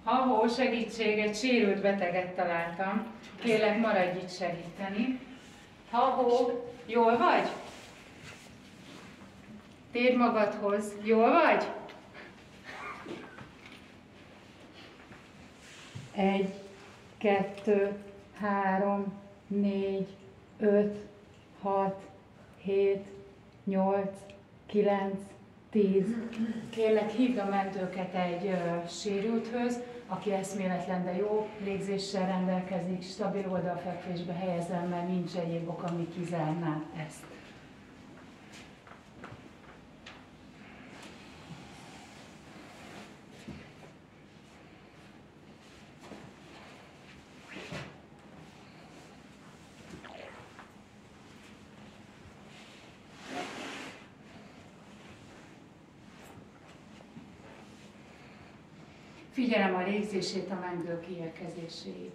Ha-hó, segítség, egy sérült beteget találtam. Kérlek, maradj itt segíteni. Ha-hó, jól vagy? Térd magadhoz, jól vagy? 1, 2, 3, 4, 5, 6, 7, 8, 9, 10. Kérlek, hívd a mentőket egy sérülthöz, aki eszméletlen, de jó légzéssel rendelkezik, stabil oldalfekvésbe helyezem, mert nincs egyéb ok, ami kizárná ezt. Figyelem a légzését, a mentők kiérkezéséig.